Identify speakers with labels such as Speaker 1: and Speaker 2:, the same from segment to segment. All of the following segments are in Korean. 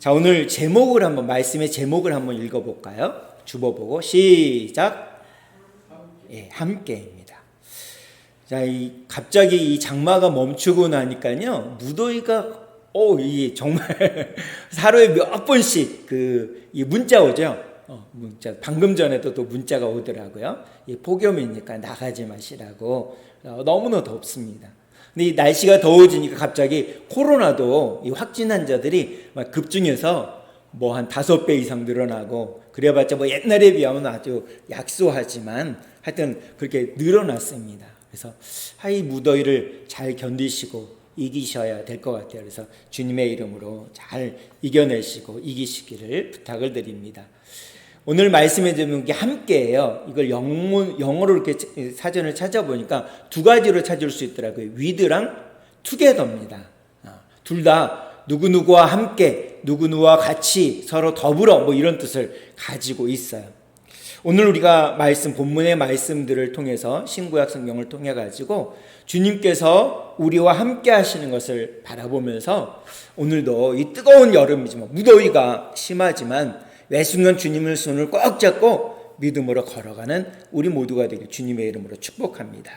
Speaker 1: 자, 오늘 말씀의 제목을 한번 읽어볼까요? 주보 보고 시작. 예, 함께입니다. 자, 갑자기 이 장마가 멈추고 나니까요, 무더위가 이게 정말 하루에 몇 번씩 이 문자 오죠. 문자 방금 전에도 또 문자가 오더라고요. 폭염이니까 나가지 마시라고. 너무나 덥습니다. 근데 이 날씨가 더워지니까 갑자기 코로나도 이 확진 환자들이 막 급증해서 뭐 한 5배 이상 늘어나고, 그래봤자 뭐 옛날에 비하면 아주 약소하지만 하여튼 그렇게 늘어났습니다. 그래서 이 무더위를 잘 견디시고 이기셔야 될 것 같아요. 그래서 주님의 이름으로 잘 이겨내시고 이기시기를 부탁을 드립니다. 오늘 말씀해 주는 게 함께예요. 이걸 영어로 이렇게 사전을 찾아보니까 두 가지로 찾을 수 있더라고요. with랑 together입니다. 둘 다 누구누구와 함께, 누구누구와 같이, 서로 더불어 뭐 이런 뜻을 가지고 있어요. 오늘 우리가 본문의 말씀들을 통해서 신구약 성경을 통해 가지고 주님께서 우리와 함께 하시는 것을 바라보면서 오늘도 이 뜨거운 여름이지만 무더위가 심하지만 매순간 주님의 손을 꽉 잡고 믿음으로 걸어가는 우리 모두가 되길 주님의 이름으로 축복합니다.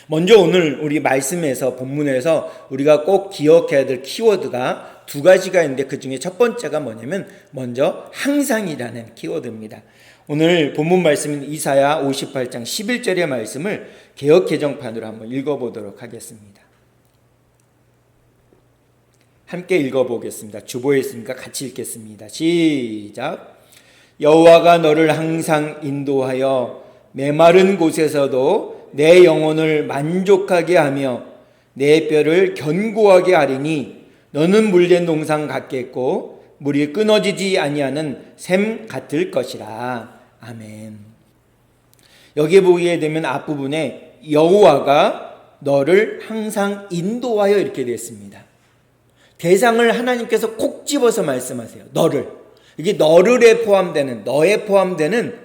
Speaker 1: 먼저 오늘 우리 말씀에서 본문에서 우리가 꼭 기억해야 될 키워드가 두 가지가 있는데 그 중에 첫 번째가 뭐냐면 먼저 항상이라는 키워드입니다. 오늘 본문 말씀인 이사야 58장 11절의 말씀을 개역 개정판으로 한번 읽어보도록 하겠습니다. 함께 읽어보겠습니다. 주보에 있으니까 같이 읽겠습니다. 시작. 여호와가 너를 항상 인도하여 메마른 곳에서도 내 영혼을 만족하게 하며 내 뼈를 견고하게 하리니 너는 물된 동상 같겠고 물이 끊어지지 아니하는 샘 같을 것이라. 아멘. 여기에 보게 되면 앞부분에 여호와가 너를 항상 인도하여 이렇게 되어 있습니다. 대상을 하나님께서 콕 집어서 말씀하세요. 너를. 이게 너를에 포함되는, 너에 포함되는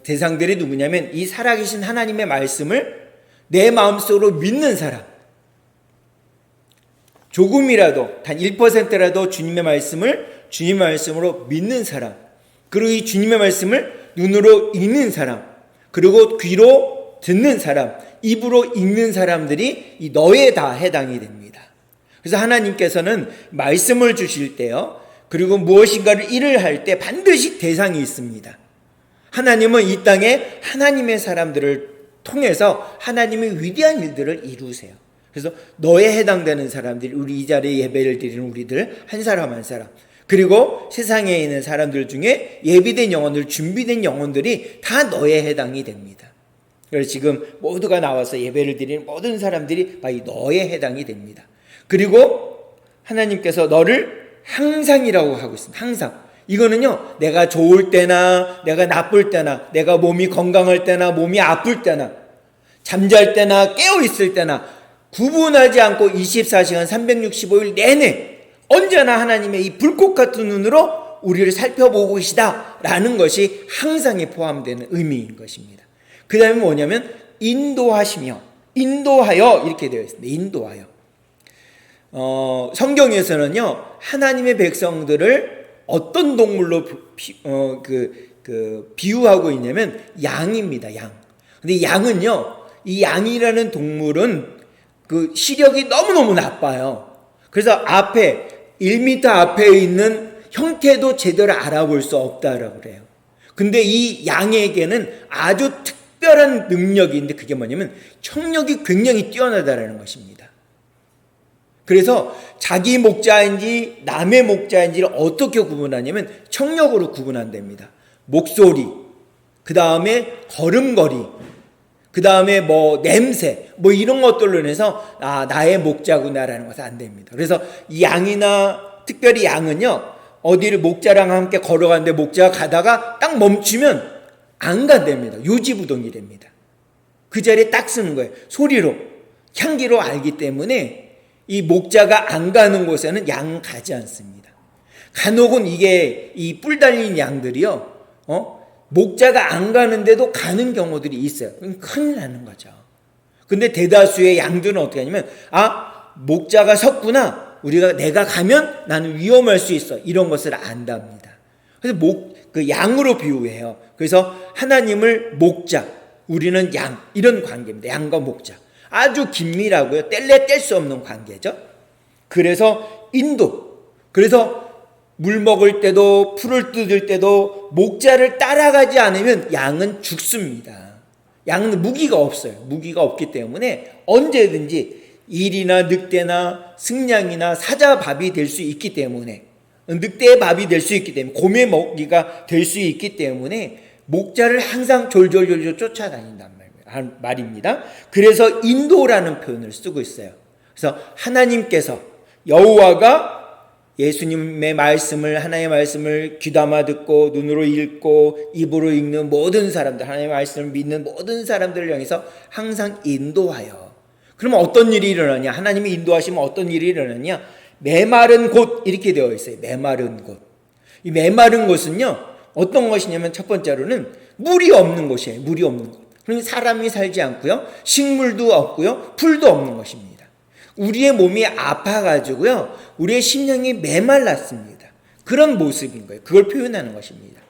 Speaker 1: 대상들이 누구냐면 이 살아계신 하나님의 말씀을 내 마음속으로 믿는 사람, 조금이라도 단 1%라도 주님의 말씀으로 믿는 사람, 그리고 이 주님의 말씀을 눈으로 읽는 사람, 그리고 귀로 듣는 사람, 입으로 읽는 사람들이 이 너에 다 해당이 됩니다. 그래서 하나님께서는 말씀을 주실 때요, 그리고 무엇인가를 일을 할 때 반드시 대상이 있습니다. 하나님은 이 땅에 하나님의 사람들을 통해서 하나님의 위대한 일들을 이루세요. 그래서 너에 해당되는 사람들이, 우리 이 자리에 예배를 드리는 우리들 한 사람 한 사람, 그리고 세상에 있는 사람들 중에 예비된 영혼들, 준비된 영혼들이 다 너에 해당이 됩니다. 그래서 지금 모두가 나와서 예배를 드리는 모든 사람들이 이 너에 해당이 됩니다. 그리고 하나님께서 너를 항상이라고 하고 있습니다. 항상. 이거는요, 내가 좋을 때나 내가 나쁠 때나, 내가 몸이 건강할 때나 몸이 아플 때나, 잠잘 때나 깨어있을 때나 구분하지 않고 24시간 365일 내내 언제나 하나님의 이 불꽃 같은 눈으로 우리를 살펴보고 계시다라는 것이 항상에 포함되는 의미인 것입니다. 그 다음에 뭐냐면 인도하시며, 인도하여 이렇게 되어 있습니다. 인도하여. 성경에서는요, 하나님의 백성들을 어떤 동물로 비유하고 있냐면 양입니다. 양. 근데 양은요, 이 양이라는 동물은 그 시력이 너무너무 나빠요. 그래서 앞에 1m 앞에 있는 형태도 제대로 알아볼 수 없다라고 그래요. 근데 이 양에게는 아주 특별한 능력이 있는데 그게 뭐냐면 청력이 굉장히 뛰어나다라는 것입니다. 그래서 자기 목자인지 남의 목자인지를 어떻게 구분하냐면 청력으로 구분한답니다. 목소리, 그 다음에 걸음걸이, 그 다음에 냄새, 이런 것들로 인해서 나의 목자구나라는 것을 안 됩니다. 그래서 이 양이나 특별히 양은요, 어디를 목자랑 함께 걸어가는데 목자가 가다가 딱 멈추면 안 간답니다. 요지부동이 됩니다. 그 자리에 딱 쓰는 거예요. 소리로, 향기로 알기 때문에 이 목자가 안 가는 곳에는 양 가지 않습니다. 간혹은 이게 이 뿔 달린 양들이요, 목자가 안 가는데도 가는 경우들이 있어요. 큰일 나는 거죠. 근데 대다수의 양들은 어떻게 하냐면 목자가 섰구나, 내가 가면 나는 위험할 수 있어. 이런 것을 안답니다. 그래서 양으로 비유해요. 그래서 하나님을 목자, 우리는 양, 이런 관계입니다. 양과 목자. 아주 긴밀하고요. 뗄래 뗄 수 없는 관계죠. 그래서 그래서 물 먹을 때도 풀을 뜯을 때도 목자를 따라가지 않으면 양은 죽습니다. 양은 무기가 없어요. 무기가 없기 때문에 언제든지 일이나 늑대나 승냥이나 사자밥이 될 수 있기 때문에, 늑대의 밥이 될 수 있기 때문에, 곰의 먹이가 될 수 있기 때문에 목자를 항상 졸졸졸졸 쫓아다닌단 말입니다. 그래서 인도라는 표현을 쓰고 있어요. 그래서 하나님께서, 여호와가 예수님의 말씀을, 하나님의 말씀을 귀담아 듣고 눈으로 읽고 입으로 읽는 모든 사람들, 하나님의 말씀을 믿는 모든 사람들을 향해서 항상 인도하여. 그러면 어떤 일이 일어나냐? 하나님이 인도하시면 어떤 일이 일어나냐? 메마른 곳, 이렇게 되어 있어요. 메마른 곳. 이 메마른 곳은요, 어떤 것이냐면 첫 번째로는 물이 없는 곳이에요. 물이 없는 곳. 그러니까 사람이 살지 않고요, 식물도 없고요, 풀도 없는 것입니다. 우리의 몸이 아파가지고요, 우리의 심령이 메말랐습니다. 그런 모습인 거예요. 그걸 표현하는 것입니다.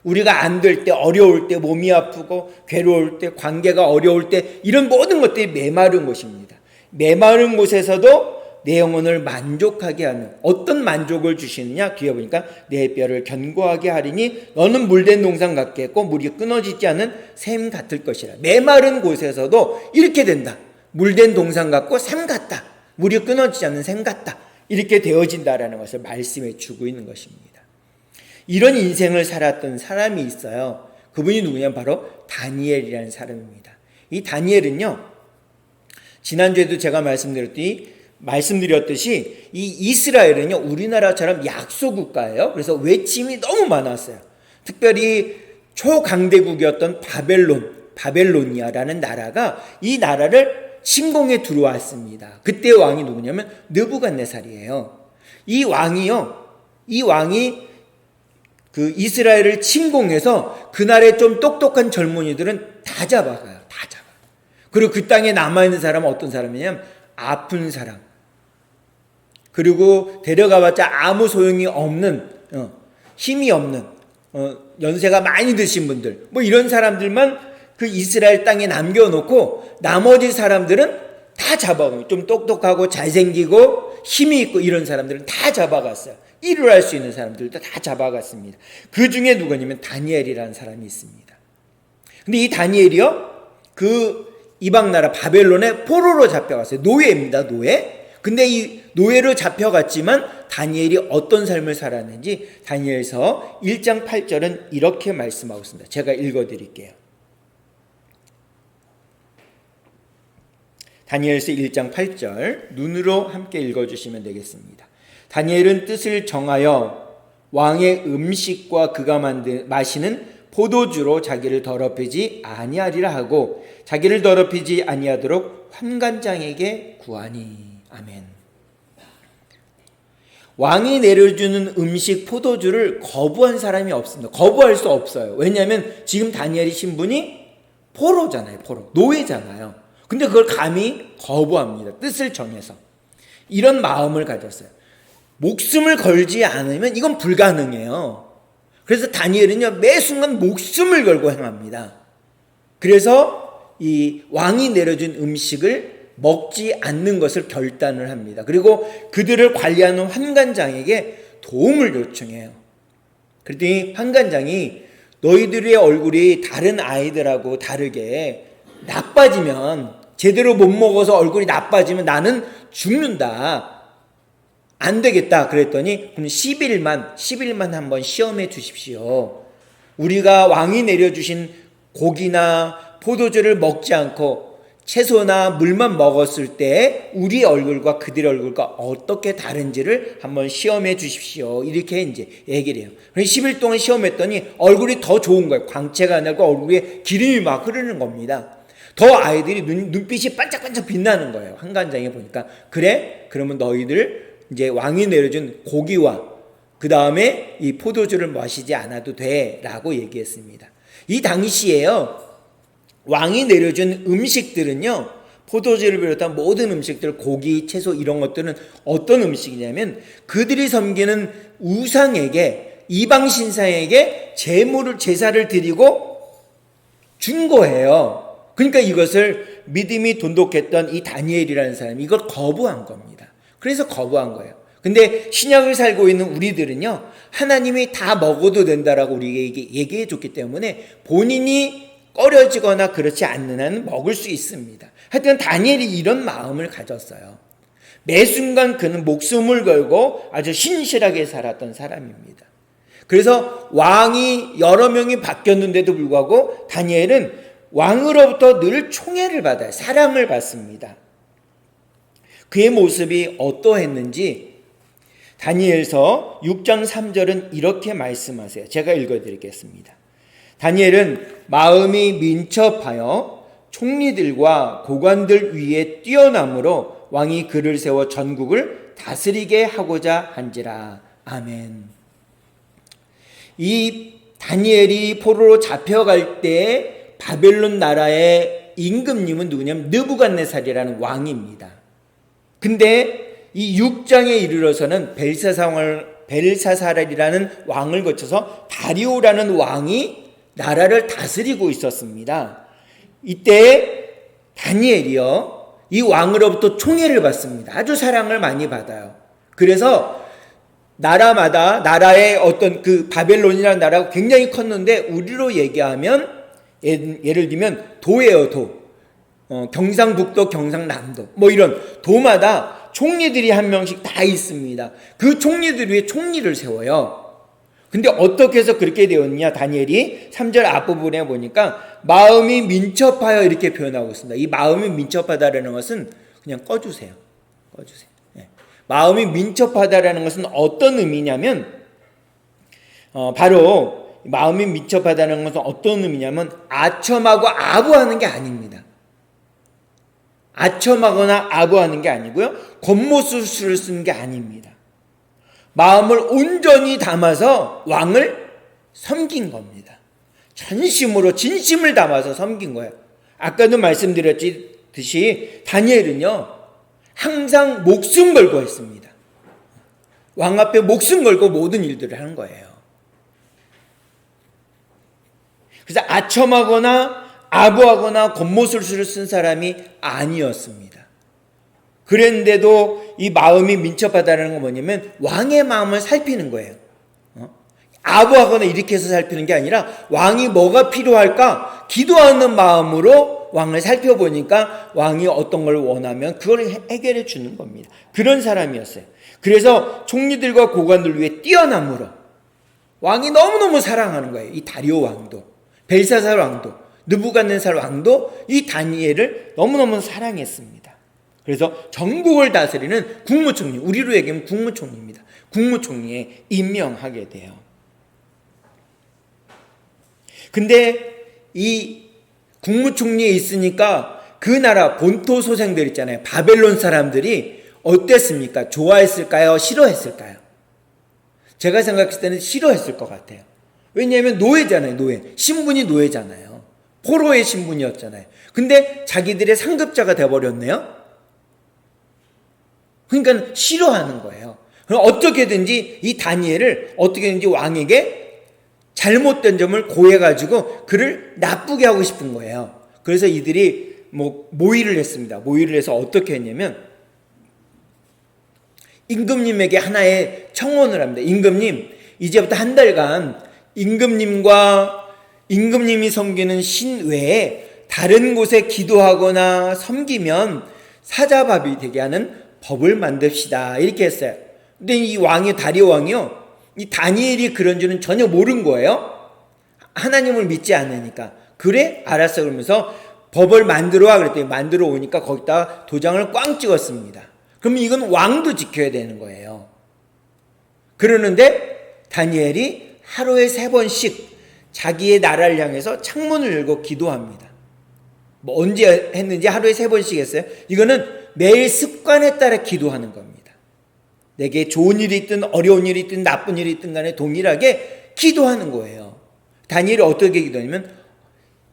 Speaker 1: 우리가 안 될 때, 어려울 때, 몸이 아프고 괴로울 때, 관계가 어려울 때, 이런 모든 것들이 메마른 곳입니다. 메마른 곳에서도 내 영혼을 만족하게 하는, 어떤 만족을 주시느냐? 뒤에 보니까 내 뼈를 견고하게 하리니 너는 물된 동산 같겠고 물이 끊어지지 않은 샘 같을 것이라. 메마른 곳에서도 이렇게 된다. 물된 동산 같고 샘 같다. 물이 끊어지지 않는 샘 같다. 이렇게 되어진다라는 것을 말씀해 주고 있는 것입니다. 이런 인생을 살았던 사람이 있어요. 그분이 누구냐면 바로 다니엘이라는 사람입니다. 이 다니엘은요, 지난주에도 제가 말씀드렸듯이 이 이스라엘은요, 우리나라처럼 약소국가예요. 그래서 외침이 너무 많았어요. 특별히 초강대국이었던 바벨로니아라는 나라가 이 나라를 침공에 들어왔습니다. 그때 왕이 누구냐면 느부갓네살이에요. 이 왕이 그 이스라엘을 침공해서 그날의 좀 똑똑한 젊은이들은 다 잡아가요. 다 잡아요. 그리고 그 땅에 남아있는 사람은 어떤 사람이냐면 아픈 사람, 그리고 데려가봤자 아무 소용이 없는, 힘이 없는, 연세가 많이 드신 분들, 뭐 이런 사람들만 그 이스라엘 땅에 남겨놓고 나머지 사람들은 다 잡아가요. 좀 똑똑하고 잘생기고 힘이 있고 이런 사람들은 다 잡아갔어요. 일을 할 수 있는 사람들도 다 잡아갔습니다. 그 중에 누구냐면 다니엘이라는 사람이 있습니다. 근데 이 다니엘이요, 그 이방 나라 바벨론의 포로로 잡혀갔어요. 노예입니다. 노예. 근데 이 노예로 잡혀갔지만 다니엘이 어떤 삶을 살았는지 다니엘서 1장 8절은 이렇게 말씀하고 있습니다. 제가 읽어드릴게요. 다니엘서 1장 8절 눈으로 함께 읽어주시면 되겠습니다. 다니엘은 뜻을 정하여 왕의 음식과 그가 마시는 포도주로 자기를 더럽히지 아니하리라 하고 자기를 더럽히지 아니하도록 환관장에게 구하니. 아멘. 왕이 내려주는 음식 포도주를 거부한 사람이 없습니다. 거부할 수 없어요. 왜냐하면 지금 다니엘의 신분이 포로잖아요. 포로. 노예잖아요. 근데 그걸 감히 거부합니다. 뜻을 정해서. 이런 마음을 가졌어요. 목숨을 걸지 않으면 이건 불가능해요. 그래서 다니엘은요, 매 순간 목숨을 걸고 행합니다. 그래서 이 왕이 내려준 음식을 먹지 않는 것을 결단을 합니다. 그리고 그들을 관리하는 환관장에게 도움을 요청해요. 그랬더니 환관장이 너희들의 얼굴이 다른 아이들하고 다르게 나빠지면, 제대로 못 먹어서 얼굴이 나빠지면 나는 죽는다. 안 되겠다. 그랬더니 10일만 한번 시험해 주십시오. 우리가 왕이 내려주신 고기나 포도주를 먹지 않고 채소나 물만 먹었을 때 우리 얼굴과 그들의 얼굴과 어떻게 다른지를 한번 시험해 주십시오. 이렇게 이제 얘기를 해요. 10일 동안 시험했더니 얼굴이 더 좋은 거예요. 광채가 나고 얼굴에 기름이 막 흐르는 겁니다. 더 아이들이 눈빛이 반짝반짝 빛나는 거예요. 환관장에 보니까. 그래? 그러면 너희들 이제 왕이 내려준 고기와 그 다음에 이 포도주를 마시지 않아도 돼 라고 얘기했습니다. 이 당시에요, 왕이 내려준 음식들은요, 포도주를 비롯한 모든 음식들, 고기, 채소 이런 것들은 어떤 음식이냐면 그들이 섬기는 우상에게, 이방 신상에게 제사를 드리고 준 거예요. 그러니까 이것을 믿음이 돈독했던 이 다니엘이라는 사람이 이걸 거부한 겁니다. 그래서 거부한 거예요. 근데 신약을 살고 있는 우리들은요, 하나님이 다 먹어도 된다라고 우리에게 얘기해 줬기 때문에 본인이 꺼려지거나 그렇지 않는 한은 먹을 수 있습니다. 하여튼 다니엘이 이런 마음을 가졌어요. 매 순간 그는 목숨을 걸고 아주 신실하게 살았던 사람입니다. 그래서 왕이 여러 명이 바뀌었는데도 불구하고 다니엘은 왕으로부터 늘 총애를 받아요. 사랑을 받습니다. 그의 모습이 어떠했는지 다니엘서 6장 3절은 이렇게 말씀하세요. 제가 읽어드리겠습니다. 다니엘은 마음이 민첩하여 총리들과 고관들 위에 뛰어남으로 왕이 그를 세워 전국을 다스리게 하고자 한지라. 아멘. 이 다니엘이 포로로 잡혀갈 때 바벨론 나라의 임금님은 누구냐면 느부갓네살이라는 왕입니다. 근데 이 6장에 이르러서는 벨사살이라는 왕을 거쳐서 다리오라는 왕이 나라를 다스리고 있었습니다. 이때 다니엘이요, 이 왕으로부터 총애를 받습니다. 아주 사랑을 많이 받아요. 그래서 나라마다 나라의 어떤 그 바벨론이라는 나라가 굉장히 컸는데 우리로 얘기하면 예를 들면 도예요, 도. 경상북도, 경상남도 뭐 이런 도마다 총리들이 한 명씩 다 있습니다. 그 총리들 위에 총리를 세워요. 근데 어떻게 해서 그렇게 되었냐? 다니엘이 3절 앞부분에 보니까 마음이 민첩하여 이렇게 표현하고 있습니다. 이 마음이 민첩하다라는 것은 그냥 꺼주세요. 네. 마음이 민첩하다라는 것은 어떤 의미냐면 바로 마음이 민첩하다는 것은 어떤 의미냐면 아첨하고 아부하는 게 아닙니다. 아첨하거나 아부하는 게 아니고요, 겉모술수를 쓰는 게 아닙니다. 마음을 온전히 담아서 왕을 섬긴 겁니다. 전심으로 진심을 담아서 섬긴 거예요. 아까도 말씀드렸듯이 다니엘은요, 항상 목숨 걸고 했습니다. 왕 앞에 목숨 걸고 모든 일들을 하는 거예요. 그래서 아첨하거나 아부하거나 겉모술수를 쓴 사람이 아니었습니다. 그랬는데도 이 마음이 민첩하다는 건 뭐냐면 왕의 마음을 살피는 거예요. 아부하거나 이렇게 해서 살피는 게 아니라 왕이 뭐가 필요할까 기도하는 마음으로 왕을 살펴보니까 왕이 어떤 걸 원하면 그걸 해결해 주는 겁니다. 그런 사람이었어요. 그래서 총리들과 고관들 위해 뛰어남으로 왕이 너무너무 사랑하는 거예요. 이 다리오 왕도, 벨사살 왕도, 느부갓네살 왕도 이 다니엘을 너무너무 사랑했습니다. 그래서 전국을 다스리는 국무총리, 우리로 얘기하면 국무총리입니다. 국무총리에 임명하게 돼요. 근데 이 국무총리에 있으니까 그 나라 본토 소생들 있잖아요. 바벨론 사람들이 어땠습니까? 좋아했을까요? 싫어했을까요? 제가 생각했을 때는 싫어했을 것 같아요. 왜냐하면 노예잖아요. 노예. 신분이 노예잖아요. 포로의 신분이었잖아요. 근데 자기들의 상급자가 돼버렸네요. 그러니까 싫어하는 거예요. 그럼 어떻게든지 이 다니엘을 어떻게든지 왕에게 잘못된 점을 고해가지고 그를 나쁘게 하고 싶은 거예요. 그래서 이들이 모의를 했습니다. 모의를 해서 어떻게 했냐면 임금님에게 하나의 청원을 합니다. 임금님, 이제부터 한 달간 임금님이 섬기는 신 외에 다른 곳에 기도하거나 섬기면 사자밥이 되게 하는 법을 만듭시다. 이렇게 했어요. 근데 이 왕이 다리오 왕이요, 이 다니엘이 그런 줄은 전혀 모른 거예요. 하나님을 믿지 않으니까. 그래? 알았어. 그러면서 법을 만들어 와 그랬더니 만들어 오니까 거기다가 도장을 꽝 찍었습니다. 그러면 이건 왕도 지켜야 되는 거예요. 그러는데 다니엘이 하루에 3번씩 자기의 나라를 향해서 창문을 열고 기도합니다. 언제 했는지 하루에 3번씩 했어요. 이거는 매일 습관에 따라 기도하는 겁니다. 내게 좋은 일이 있든 어려운 일이 있든 나쁜 일이 있든 간에 동일하게 기도하는 거예요. 다니엘이 어떻게 기도하냐면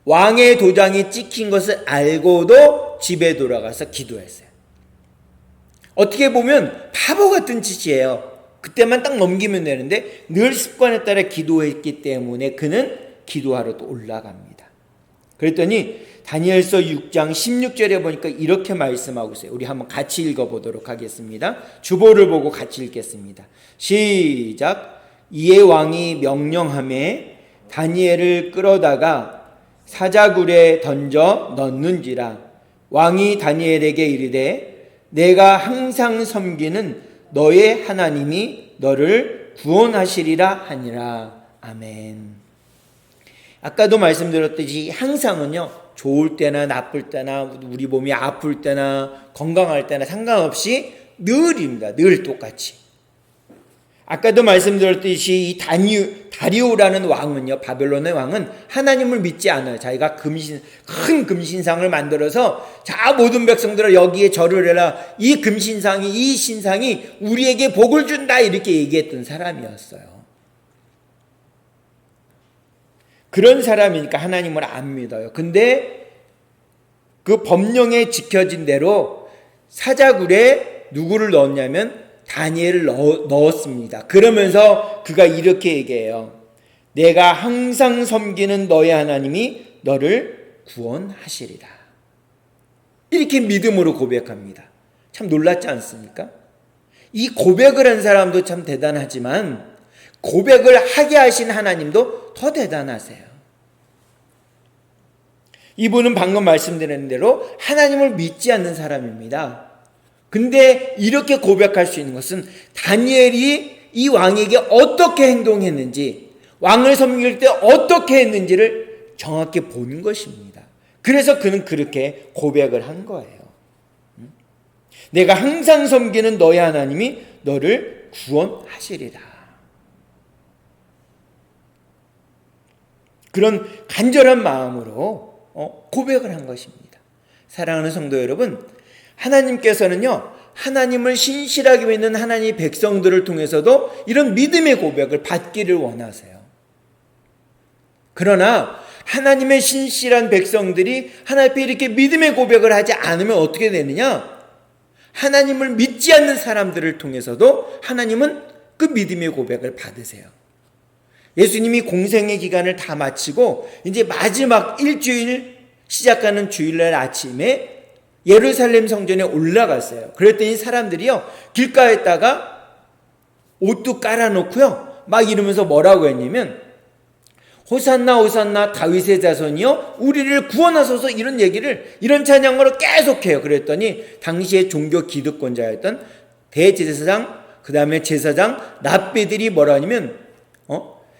Speaker 1: 왕의 도장이 찍힌 것을 알고도 집에 돌아가서 기도했어요. 어떻게 보면 바보 같은 짓이에요. 그때만 딱 넘기면 되는데 늘 습관에 따라 기도했기 때문에 그는 기도하러 또 올라갑니다. 그랬더니 다니엘서 6장 16절에 보니까 이렇게 말씀하고 있어요. 우리 한번 같이 읽어보도록 하겠습니다. 주보를 보고 같이 읽겠습니다. 시작. 이에 왕이 명령하매 다니엘을 끌어다가 사자굴에 던져 넣는지라. 왕이 다니엘에게 이르되 내가 항상 섬기는 너의 하나님이 너를 구원하시리라 하니라. 아멘. 아까도 말씀드렸듯이 항상은요, 좋을 때나 나쁠 때나 우리 몸이 아플 때나 건강할 때나 상관없이 늘입니다. 늘 똑같이. 아까도 말씀드렸듯이 이 다리오라는 왕은요, 바벨론의 왕은 하나님을 믿지 않아요. 자기가 큰 금신상을 만들어서 자, 모든 백성들아 여기에 절을 해라. 이 금신상이, 이 신상이 우리에게 복을 준다. 이렇게 얘기했던 사람이었어요. 그런 사람이니까 하나님을 안 믿어요. 근데 그 법령에 지켜진 대로 사자굴에 누구를 넣었냐면 다니엘을 넣었습니다. 그러면서 그가 이렇게 얘기해요. 내가 항상 섬기는 너의 하나님이 너를 구원하시리라. 이렇게 믿음으로 고백합니다. 참 놀랍지 않습니까? 이 고백을 한 사람도 참 대단하지만 고백을 하게 하신 하나님도 더 대단하세요. 이분은 방금 말씀드린 대로 하나님을 믿지 않는 사람입니다. 근데 이렇게 고백할 수 있는 것은 다니엘이 이 왕에게 어떻게 행동했는지, 왕을 섬길 때 어떻게 했는지를 정확히 본 것입니다. 그래서 그는 그렇게 고백을 한 거예요. 내가 항상 섬기는 너의 하나님이 너를 구원하시리라. 그런 간절한 마음으로 고백을 한 것입니다. 사랑하는 성도 여러분, 하나님께서는요, 하나님을 신실하게 믿는 하나님의 백성들을 통해서도 이런 믿음의 고백을 받기를 원하세요. 그러나 하나님의 신실한 백성들이 하나님 앞에 이렇게 믿음의 고백을 하지 않으면 어떻게 되느냐? 하나님을 믿지 않는 사람들을 통해서도 하나님은 그 믿음의 고백을 받으세요. 예수님이 공생의 기간을 다 마치고 이제 마지막 일주일 시작하는 주일날 아침에 예루살렘 성전에 올라갔어요. 그랬더니 사람들이요, 길가에다가 옷도 깔아놓고요, 막 이러면서 뭐라고 했냐면 호산나 호산나 다윗의 자손이요 우리를 구원하소서, 이런 얘기를, 이런 찬양으로 계속해요. 그랬더니 당시의 종교 기득권자였던 대제사장, 그 다음에 제사장, 랍비들이 뭐라 하냐면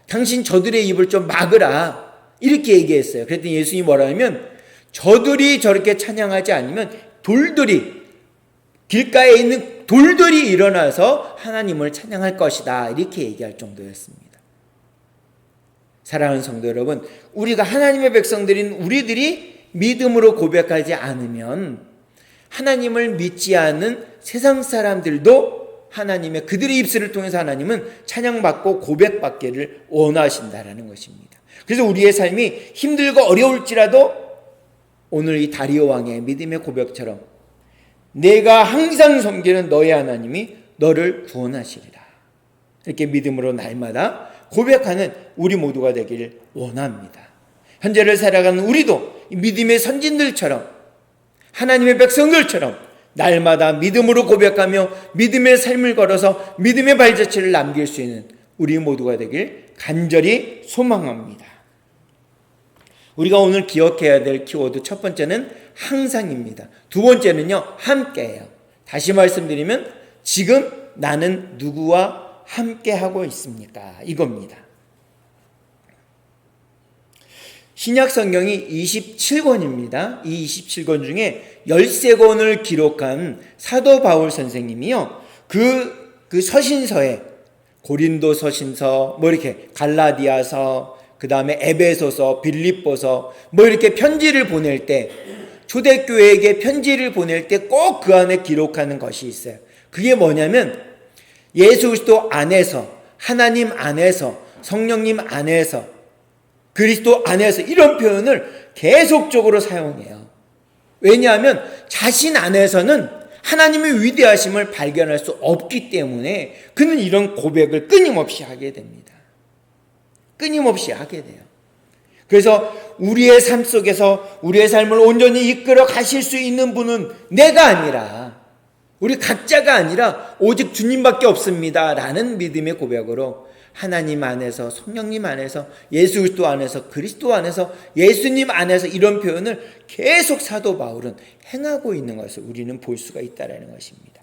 Speaker 1: 당신 저들의 입을 좀 막으라, 이렇게 얘기했어요. 그랬더니 예수님이 뭐라 하냐면 저들이 저렇게 찬양하지 않으면 돌들이, 길가에 있는 돌들이 일어나서 하나님을 찬양할 것이다, 이렇게 얘기할 정도였습니다. 사랑하는 성도 여러분, 우리가 하나님의 백성들인 우리들이 믿음으로 고백하지 않으면 하나님을 믿지 않는 세상 사람들도 하나님의, 그들의 입술을 통해서 하나님은 찬양받고 고백받기를 원하신다라는 것입니다. 그래서 우리의 삶이 힘들고 어려울지라도 오늘 이 다리오 왕의 믿음의 고백처럼 내가 항상 섬기는 너의 하나님이 너를 구원하시리라, 이렇게 믿음으로 날마다 고백하는 우리 모두가 되기를 원합니다. 현재를 살아가는 우리도 믿음의 선진들처럼, 하나님의 백성들처럼 날마다 믿음으로 고백하며 믿음의 삶을 걸어서 믿음의 발자취를 남길 수 있는 우리 모두가 되길 간절히 소망합니다. 우리가 오늘 기억해야 될 키워드 첫 번째는 항상입니다. 두 번째는요, 함께예요. 다시 말씀드리면 지금 나는 누구와 함께 하고 있습니까? 이겁니다. 신약 성경이 27권입니다. 이 27권 중에 13권을 기록한 사도 바울 선생님이요, 그 서신서에 고린도 서신서, 이렇게 갈라디아서, 그 다음에 에베소서, 빌립보서, 이렇게 편지를 보낼 때, 초대교회에게 편지를 보낼 때 꼭 그 안에 기록하는 것이 있어요. 그게 뭐냐면 예수 그리스도 안에서, 하나님 안에서, 성령님 안에서, 그리스도 안에서, 이런 표현을 계속적으로 사용해요. 왜냐하면 자신 안에서는 하나님의 위대하심을 발견할 수 없기 때문에 그는 이런 고백을 끊임없이 하게 됩니다. 끊임없이 하게 돼요. 그래서 우리의 삶 속에서 우리의 삶을 온전히 이끌어 가실 수 있는 분은 내가 아니라, 우리 각자가 아니라 오직 주님밖에 없습니다 라는 믿음의 고백으로 하나님 안에서, 성령님 안에서, 예수 그리스도 안에서, 그리스도 안에서, 예수님 안에서 이런 표현을 계속 사도 바울은 행하고 있는 것을 우리는 볼 수가 있다는 것입니다.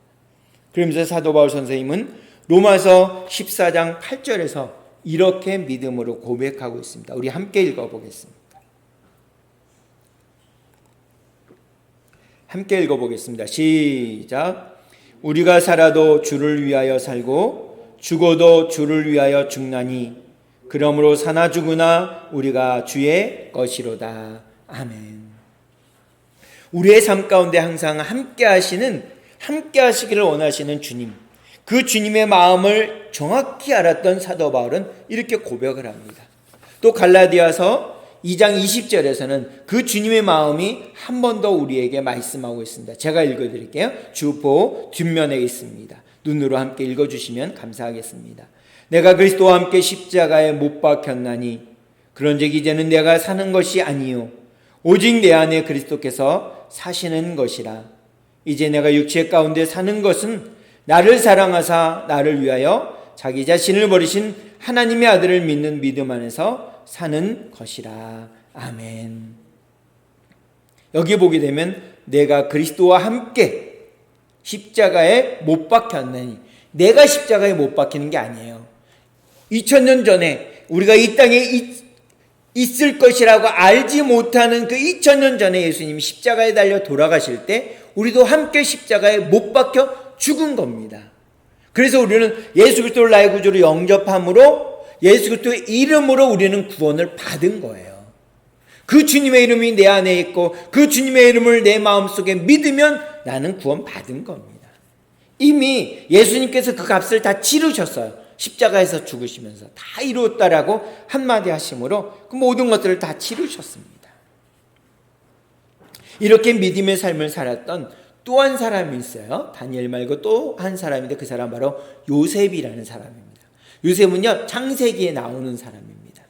Speaker 1: 그러면서 사도 바울 선생님은 로마서 14장 8절에서 이렇게 믿음으로 고백하고 있습니다. 우리 함께 읽어보겠습니다. 함께 읽어보겠습니다. 시작. 우리가 살아도 주를 위하여 살고 죽어도 주를 위하여 죽나니 그러므로 사나 죽으나 우리가 주의 것이로다. 아멘. 우리의 삶 가운데 항상 함께 하시기를 원하시는 주님, 그 주님의 마음을 정확히 알았던 사도 바울은 이렇게 고백을 합니다. 또 갈라디아서 2장 20절에서는 그 주님의 마음이 한 번 더 우리에게 말씀하고 있습니다. 제가 읽어드릴게요. 주보 뒷면에 있습니다. 눈으로 함께 읽어주시면 감사하겠습니다. 내가 그리스도와 함께 십자가에 못 박혔나니 그런즉 이제는 내가 사는 것이 아니요 오직 내 안에 그리스도께서 사시는 것이라. 이제 내가 육체 가운데 사는 것은 나를 사랑하사 나를 위하여 자기 자신을 버리신 하나님의 아들을 믿는 믿음 안에서 사는 것이라. 아멘. 여기 보게 되면 내가 그리스도와 함께 십자가에 못 박혔나니, 내가 십자가에 못 박히는 게 아니에요. 2000년 전에 우리가 이 땅에 있을 것이라고 알지 못하는 그 2000년 전에 예수님이 십자가에 달려 돌아가실 때 우리도 함께 십자가에 못 박혀 죽은 겁니다. 그래서 우리는 예수 그리스도를 나의 구주로 영접함으로 예수 그리스도의 이름으로 우리는 구원을 받은 거예요. 그 주님의 이름이 내 안에 있고 그 주님의 이름을 내 마음속에 믿으면 나는 구원 받은 겁니다. 이미 예수님께서 그 값을 다 치르셨어요. 십자가에서 죽으시면서 다 이루었다라고 한마디 하심으로 그 모든 것들을 다 치르셨습니다. 이렇게 믿음의 삶을 살았던 또 한 사람이 있어요. 다니엘 말고 또 한 사람인데 그 사람 바로 요셉이라는 사람입니다. 요셉은요, 창세기에 나오는 사람입니다.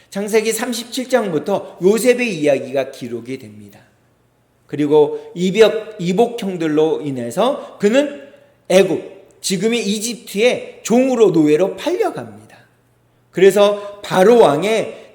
Speaker 1: 창세기 37장부터 요셉의 이야기가 기록이 됩니다. 그리고 이복형들로 인해서 그는 애굽, 지금의 이집트의 종으로 노예로 팔려갑니다. 그래서 바로 왕의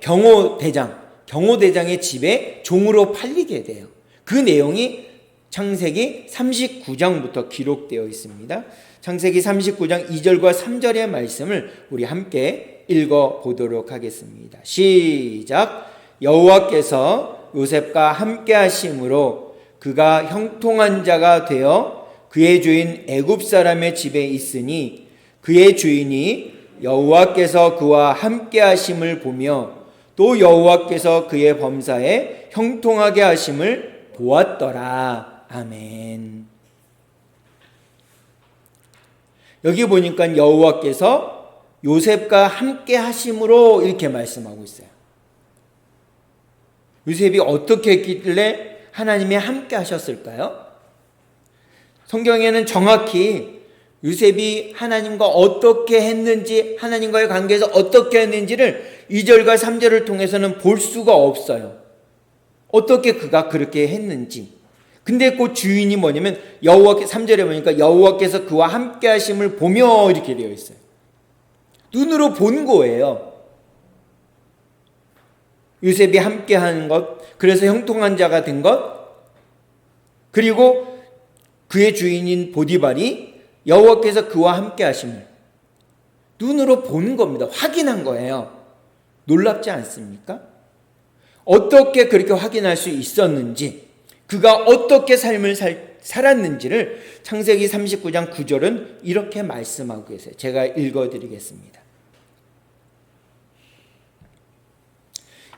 Speaker 1: 경호대장의 집에 종으로 팔리게 돼요. 그 내용이 창세기 39장부터 기록되어 있습니다. 창세기 39장 2절과 3절의 말씀을 우리 함께 읽어보도록 하겠습니다. 시작. 여호와께서 요셉과 함께 하심으로 그가 형통한 자가 되어 그의 주인 애굽 사람의 집에 있으니 그의 주인이 여호와께서 그와 함께 하심을 보며 또 여호와께서 그의 범사에 형통하게 하심을 보았더라. 아멘. 여기 보니까 여호와께서 요셉과 함께 하심으로 이렇게 말씀하고 있어요. 요셉이 어떻게 했길래 하나님이 함께 하셨을까요? 성경에는 정확히 요셉이 하나님과 어떻게 했는지, 하나님과의 관계에서 어떻게 했는지를 2절과 3절을 통해서는 볼 수가 없어요. 어떻게 그가 그렇게 했는지. 근데 그 주인이 뭐냐면 3절에 보니까 여호와께서 그와 함께 하심을 보며 이렇게 되어 있어요. 눈으로 본 거예요. 요셉이 함께 하는 것, 그래서 형통한 자가 된 것, 그리고 그의 주인인 보디발이 여호와께서 그와 함께 하심을 눈으로 본 겁니다. 확인한 거예요. 놀랍지 않습니까? 어떻게 그렇게 확인할 수 있었는지, 그가 어떻게 삶을 살았는지를 창세기 39장 9절은 이렇게 말씀하고 계세요. 제가 읽어드리겠습니다.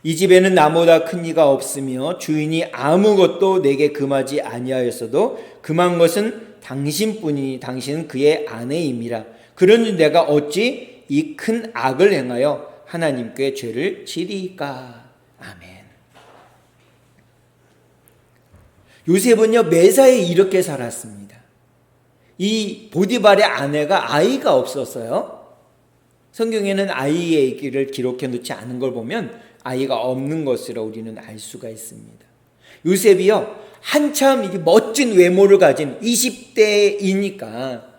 Speaker 1: 이 집에는 나보다 큰 이가 없으며 주인이 아무것도 내게 금하지 아니하였어도 금한 것은 당신뿐이니 당신은 그의 아내임이라. 그러니 내가 어찌 이 큰 악을 행하여 하나님께 죄를 지리까. 아멘. 요셉은요 매사에 이렇게 살았습니다. 이 보디발의 아내가 아이가 없었어요. 성경에는 아이의 얘기를 기록해 놓지 않은 걸 보면 아이가 없는 것으로 우리는 알 수가 있습니다. 요셉이요 한참 이게 멋진 외모를 가진 20대이니까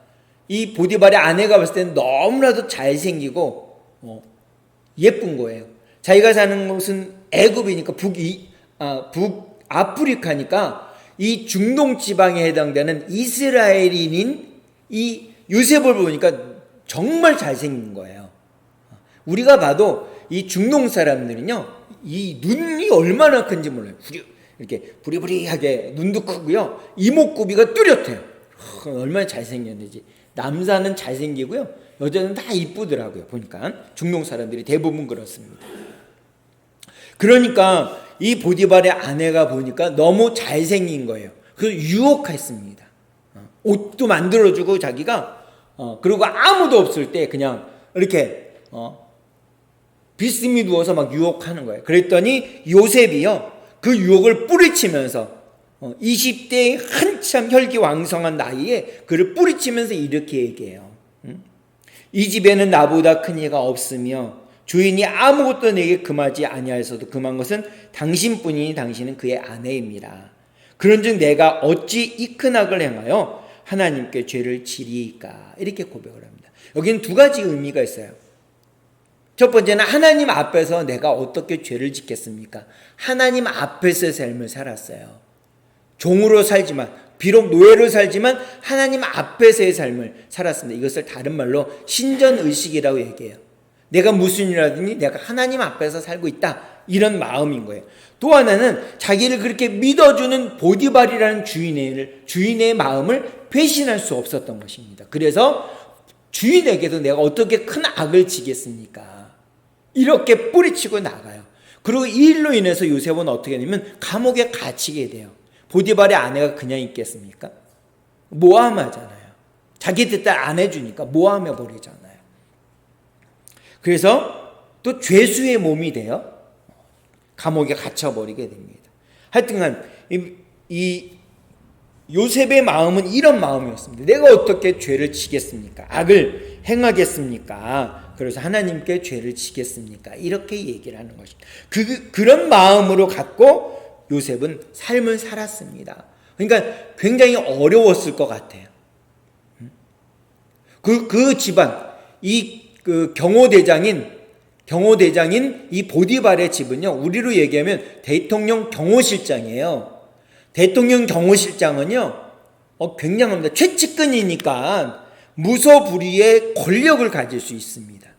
Speaker 1: 이 보디발의 아내가 봤을 때는 너무나도 잘생기고 예쁜 거예요. 자기가 사는 곳은 애굽이니까 북아프리카니까 이 중동 지방에 해당되는 이스라엘인인 이 요셉을 보니까 정말 잘생긴 거예요. 우리가 봐도 이 중동 사람들은요 이 눈이 얼마나 큰지 몰라요. 이렇게 부리부리하게 눈도 크고요 이목구비가 뚜렷해요. 얼마나 잘생겼는지. 남자는 잘생기고요 여자는 다 이쁘더라고요. 보니까 중동 사람들이 대부분 그렇습니다. 그러니까 이 보디발의 아내가 보니까 너무 잘생긴 거예요. 그래서 유혹했습니다. 옷도 만들어주고 자기가 그리고 아무도 없을 때 그냥 이렇게 비스듬히 누워서 막 유혹하는 거예요. 그랬더니 요셉이요 그 유혹을 뿌리치면서 20대의 한참 혈기왕성한 나이에 그를 뿌리치면서 이렇게 얘기해요. 이 집에는 나보다 큰 이가 없으며 주인이 아무것도 내게 금하지 아니하여서도 금한 것은 당신뿐이니 당신은 그의 아내입니다. 그런즉 내가 어찌 이 큰 악을 행하여 하나님께 죄를 지리이까. 이렇게 고백을 합니다. 여기는 두 가지 의미가 있어요. 첫 번째는 하나님 앞에서 내가 어떻게 죄를 짓겠습니까? 하나님 앞에서의 삶을 살았어요. 종으로 살지만 비록 노예로 살지만 하나님 앞에서의 삶을 살았습니다. 이것을 다른 말로 신전의식이라고 얘기해요. 내가 무슨 일을 하더니 내가 하나님 앞에서 살고 있다. 이런 마음인 거예요. 또 하나는 자기를 그렇게 믿어주는 보디발이라는 주인의 마음을 배신할 수 없었던 것입니다. 그래서 주인에게도 내가 어떻게 큰 악을 지겠습니까? 이렇게 뿌리치고 나가요. 그리고 이 일로 인해서 요셉은 어떻게 되냐면 감옥에 갇히게 돼요. 보디발의 아내가 그냥 있겠습니까? 모함하잖아요. 자기 뜻대로 안 해주니까 모함해 버리잖아요. 그래서 또 죄수의 몸이 되어 감옥에 갇혀버리게 됩니다. 하여튼간 이 요셉의 마음은 이런 마음이었습니다. 내가 어떻게 죄를 지겠습니까? 악을 행하겠습니까? 그래서 하나님께 죄를 지겠습니까? 이렇게 얘기를 하는 것입니다. 그런 마음으로 갖고 요셉은 삶을 살았습니다. 그러니까 굉장히 어려웠을 것 같아요. 그 집안, 그 경호대장인 이 보디발의 집은요, 우리로 얘기하면 대통령 경호실장이에요. 대통령 경호실장은요, 굉장합니다. 최측근이니까 무소불위의 권력을 가질 수 있습니다.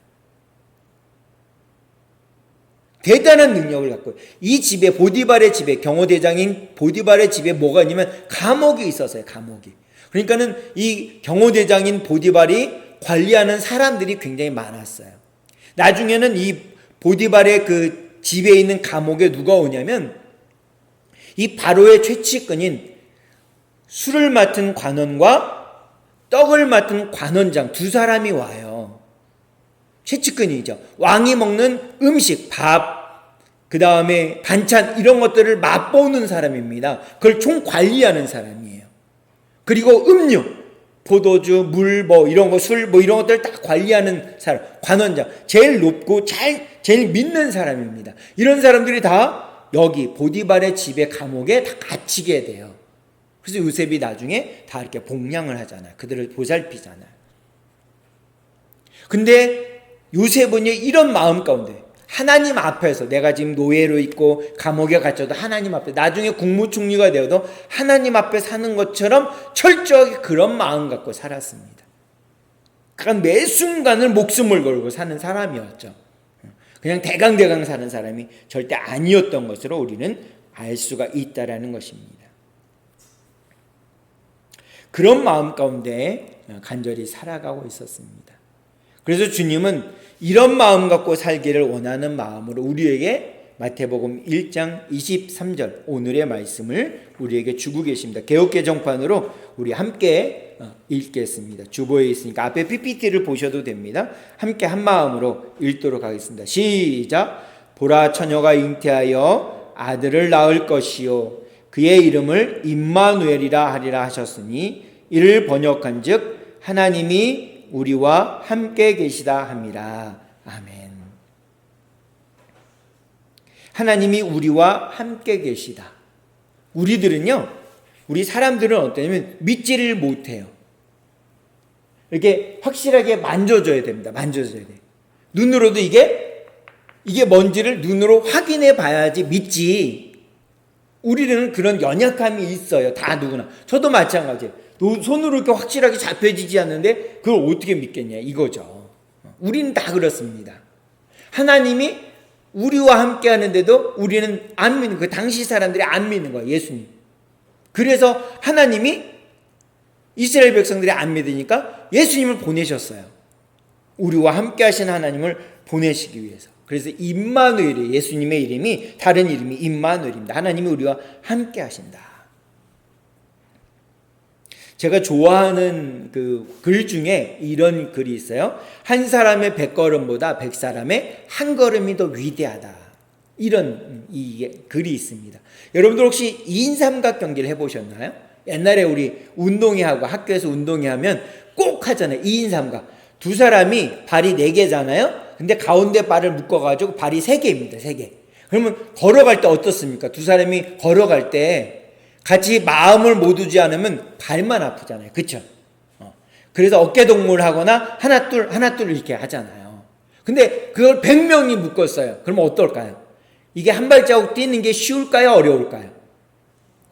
Speaker 1: 대단한 능력을 갖고 이 집에 보디발의 집에 경호대장인 보디발의 집에 뭐가 있냐면 감옥이 있었어요. 감옥이. 그러니까는 이 경호대장인 보디발이 관리하는 사람들이 굉장히 많았어요. 나중에는 이 보디발의 그 집에 있는 감옥에 누가 오냐면 이 바로의 최측근인 술을 맡은 관원과 떡을 맡은 관원장 두 사람이 와요. 최측근이죠. 왕이 먹는 음식, 밥, 그 다음에 반찬 이런 것들을 맛보는 사람입니다. 그걸 총관리하는 사람이에요. 그리고 음료, 포도주, 물, 이런 거, 술, 이런 것들을 다 관리하는 사람, 관원장. 제일 높고 제일 믿는 사람입니다. 이런 사람들이 다 여기 보디발의 집에 감옥에 다 갇히게 돼요. 그래서 요셉이 나중에 다 이렇게 복량을 하잖아요. 그들을 보살피잖아요. 근데 요셉은요, 이런 마음 가운데 하나님 앞에서 내가 지금 노예로 있고 감옥에 갇혀도 하나님 앞에 나중에 국무총리가 되어도 하나님 앞에 사는 것처럼 철저하게 그런 마음 갖고 살았습니다. 그러니까 매 순간을 목숨을 걸고 사는 사람이었죠. 그냥 대강대강 사는 사람이 절대 아니었던 것으로 우리는 알 수가 있다라는 것입니다. 그런 마음 가운데 간절히 살아가고 있었습니다. 그래서 주님은 이런 마음 갖고 살기를 원하는 마음으로 우리에게 마태복음 1장 23절 오늘의 말씀을 우리에게 주고 계십니다. 개역개정판으로 우리 함께 읽겠습니다. 주보에 있으니까 앞에 PPT를 보셔도 됩니다. 함께 한 마음으로 읽도록 하겠습니다. 시작. 보라 처녀가 잉태하여 아들을 낳을 것이요 그의 이름을 임마누엘이라 하리라 하셨으니 이를 번역한즉 하나님이 우리와 함께 계시다 함이라. 아멘. 하나님이 우리와 함께 계시다. 우리들은요, 우리 사람들은 어떠냐면 믿지를 못해요. 이렇게 확실하게 만져줘야 됩니다. 만져줘야 돼요. 눈으로도 이게 뭔지를 눈으로 확인해 봐야지 믿지. 우리는 그런 연약함이 있어요. 다 누구나. 저도 마찬가지예요. 손으로 이렇게 확실하게 잡혀지지 않는데 그걸 어떻게 믿겠냐 이거죠. 우리는 다 그렇습니다. 하나님이 우리와 함께 하는데도 우리는 안 믿는 거예요. 당시 사람들이 안 믿는 거예요. 예수님. 그래서 하나님이 이스라엘 백성들이 안 믿으니까 예수님을 보내셨어요. 우리와 함께 하신 하나님을 보내시기 위해서. 그래서 임마누엘이에요. 예수님의 이름이, 다른 이름이 임마누엘입니다. 하나님이 우리와 함께 하신다. 제가 좋아하는 그 글 중에 이런 글이 있어요. 한 사람의 100걸음보다 100사람의 한 걸음이 더 위대하다. 이런 글이 있습니다. 여러분들 혹시 2인 삼각경기를 해보셨나요? 옛날에 우리 운동회 하고 학교에서 운동회 하면 꼭 하잖아요. 2인 삼각. 두 사람이 발이 4개잖아요. 근데 가운데 발을 묶어가지고 발이 3개입니다. 3개. 그러면 걸어갈 때 어떻습니까? 두 사람이 걸어갈 때 같이 마음을 못 두지 않으면 발만 아프잖아요. 그쵸? 그래서 어깨동무를 하거나 하나 둘 이렇게 하잖아요. 근데 그걸 100명이 묶었어요. 그러면 어떨까요? 이게 한 발자국 뛰는 게 쉬울까요? 어려울까요?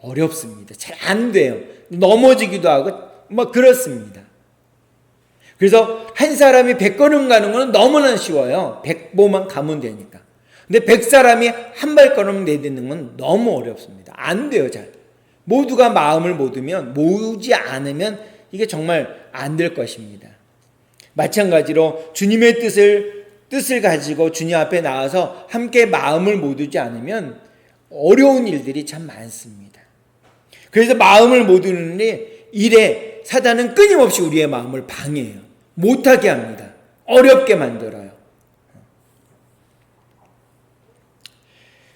Speaker 1: 어렵습니다. 잘 안 돼요. 넘어지기도 하고 막 그렇습니다. 그래서 한 사람이 100걸음 가는 건 너무나 쉬워요. 100보만 가면 되니까. 근데 100사람이 한 발걸음 내딛는 건 너무 어렵습니다. 안 돼요. 잘. 모두가 마음을 모으지 않으면 이게 정말 안 될 것입니다. 마찬가지로 주님의 뜻을 가지고 주님 앞에 나와서 함께 마음을 모으지 않으면 어려운 일들이 참 많습니다. 그래서 마음을 모으는 일에 사단은 끊임없이 우리의 마음을 방해해요. 못하게 합니다. 어렵게 만들어요.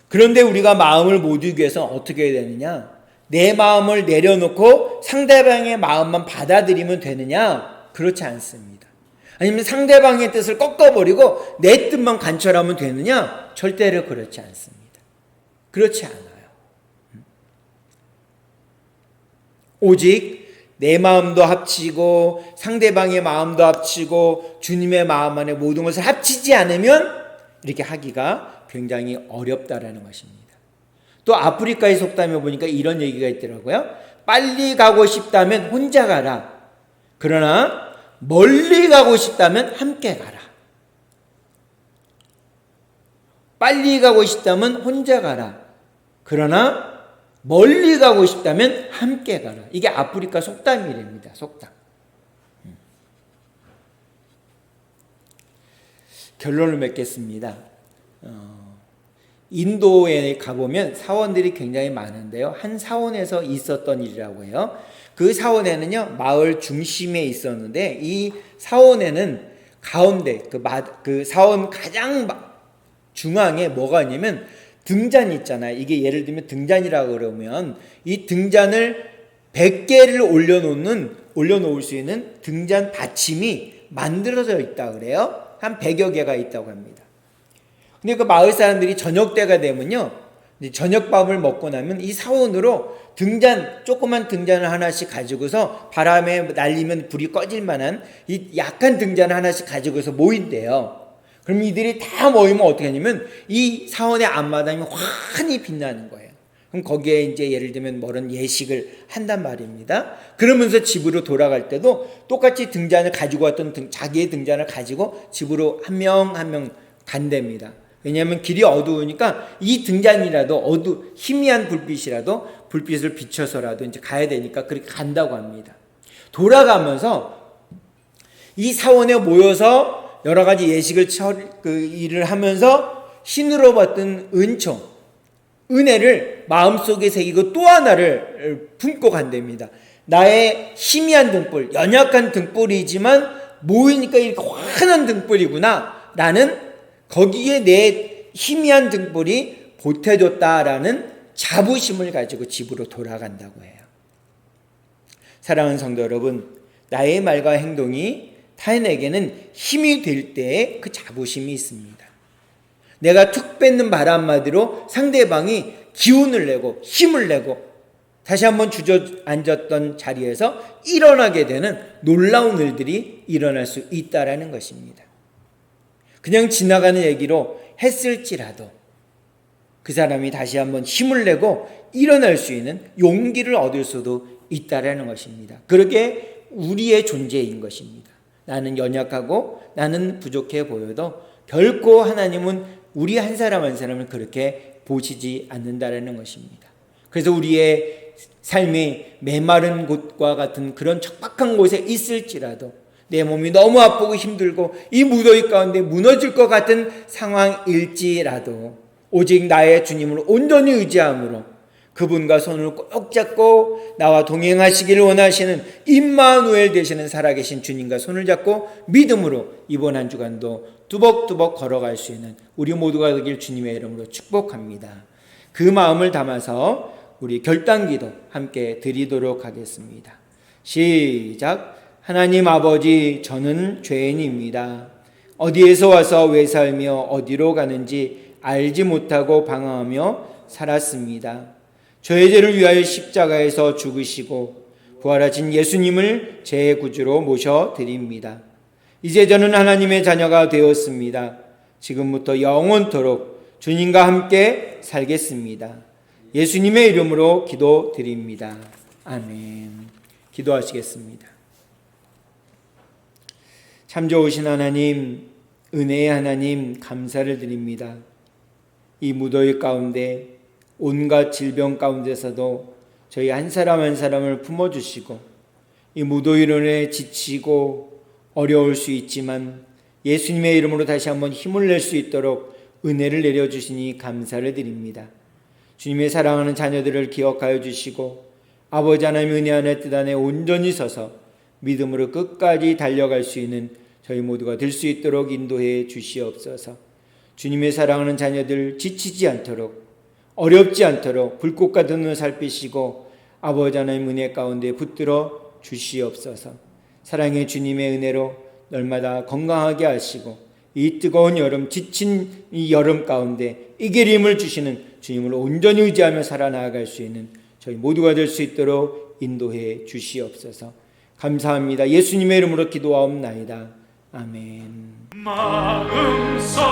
Speaker 1: 그런데 우리가 마음을 모으기 위해서 어떻게 해야 되느냐? 내 마음을 내려놓고 상대방의 마음만 받아들이면 되느냐? 그렇지 않습니다. 아니면 상대방의 뜻을 꺾어버리고 내 뜻만 관철하면 되느냐? 절대로 그렇지 않습니다. 그렇지 않아요. 오직 내 마음도 합치고 상대방의 마음도 합치고 주님의 마음 안에 모든 것을 합치지 않으면 이렇게 하기가 굉장히 어렵다라는 것입니다. 또 아프리카의 속담에 보니까 이런 얘기가 있더라고요. 빨리 가고 싶다면 혼자 가라. 그러나 멀리 가고 싶다면 함께 가라. 빨리 가고 싶다면 혼자 가라. 그러나 멀리 가고 싶다면 함께 가라. 이게 아프리카 속담이랍니다. 속담. 결론을 맺겠습니다. 인도에 가보면 사원들이 굉장히 많은데요. 한 사원에서 있었던 일이라고 해요. 그 사원에는요, 마을 중심에 있었는데 이 사원에는 가운데 그 사원 가장 중앙에 뭐가 있냐면 등잔이 있잖아요. 이게 예를 들면 등잔이라고 그러면 이 등잔을 100개를 올려놓을 수 있는 등잔 받침이 만들어져 있다 그래요. 한 100여 개가 있다고 합니다. 근데 그 마을 사람들이 저녁 때가 되면요, 저녁밥을 먹고 나면 이 사원으로 조그만 등잔을 하나씩 가지고서 바람에 날리면 불이 꺼질 만한 이 약한 등잔을 하나씩 가지고서 모인대요. 그럼 이들이 다 모이면 어떻게 하냐면 이 사원의 앞마당이 환히 빛나는 거예요. 그럼 거기에 이제 예를 들면 뭐런 예식을 한단 말입니다. 그러면서 집으로 돌아갈 때도 똑같이 등잔을 가지고 왔던 자기의 등잔을 가지고 집으로 한 명 한 명 간답니다. 왜냐하면 길이 어두우니까 이 등잔이라도 희미한 불빛이라도 불빛을 비춰서라도 이제 가야 되니까 그렇게 간다고 합니다. 돌아가면서 이 사원에 모여서 여러 가지 예식을 일을 하면서 신으로 받던 은혜를 마음속에 새기고 또 하나를 품고 간답니다. 나의 희미한 등불, 연약한 등불이지만 모이니까 이렇게 환한 등불이구나. 나는 거기에 내 희미한 등불이 보태줬다라는 자부심을 가지고 집으로 돌아간다고 해요. 사랑하는 성도 여러분, 나의 말과 행동이 타인에게는 힘이 될 때에 그 자부심이 있습니다. 내가 툭 뱉는 말 한마디로 상대방이 기운을 내고 힘을 내고 다시 한번 주저앉았던 자리에서 일어나게 되는 놀라운 일들이 일어날 수 있다라는 것입니다. 그냥 지나가는 얘기로 했을지라도 그 사람이 다시 한번 힘을 내고 일어날 수 있는 용기를 얻을 수도 있다라는 것입니다. 그렇게 우리의 존재인 것입니다. 나는 연약하고 나는 부족해 보여도 결코 하나님은 우리 한 사람 한 사람을 그렇게 보시지 않는다라는 것입니다. 그래서 우리의 삶이 메마른 곳과 같은 그런 척박한 곳에 있을지라도 내 몸이 너무 아프고 힘들고 이 무더위 가운데 무너질 것 같은 상황일지라도 오직 나의 주님을 온전히 의지함으로 그분과 손을 꼭 잡고 나와 동행하시기를 원하시는 임마누엘 되시는 살아계신 주님과 손을 잡고 믿음으로 이번 한 주간도 뚜벅뚜벅 걸어갈 수 있는 우리 모두가 되길 주님의 이름으로 축복합니다. 그 마음을 담아서 우리 결단기도 함께 드리도록 하겠습니다. 시작. 하나님 아버지, 저는 죄인입니다. 어디에서 와서 왜 살며 어디로 가는지 알지 못하고 방황하며 살았습니다. 저의 죄를 위하여 십자가에서 죽으시고 부활하신 예수님을 제 구주로 모셔드립니다. 이제 저는 하나님의 자녀가 되었습니다. 지금부터 영원토록 주님과 함께 살겠습니다. 예수님의 이름으로 기도드립니다. 아멘. 기도하시겠습니다. 참 좋으신 하나님, 은혜의 하나님, 감사를 드립니다. 이 무더위 가운데 온갖 질병 가운데서도 저희 한 사람 한 사람을 품어주시고 이 무더위로 인해 지치고 어려울 수 있지만 예수님의 이름으로 다시 한번 힘을 낼 수 있도록 은혜를 내려주시니 감사를 드립니다. 주님의 사랑하는 자녀들을 기억하여 주시고 아버지 하나님의 은혜 안에 뜻 안에 온전히 서서 믿음으로 끝까지 달려갈 수 있는 저희 모두가 될 수 있도록 인도해 주시옵소서. 주님의 사랑하는 자녀들 지치지 않도록 어렵지 않도록 불꽃 같은 눈을 살피시고 아버지 하나님 은혜 가운데 붙들어 주시옵소서. 사랑의 주님의 은혜로 날마다 건강하게 하시고 이 뜨거운 여름, 지친 이 여름 가운데 이길 힘을 주시는 주님을 온전히 의지하며 살아나갈 수 있는 저희 모두가 될 수 있도록 인도해 주시옵소서. 감사합니다. 예수님의 이름으로 기도하옵나이다. 아멘.
Speaker 2: 마음속에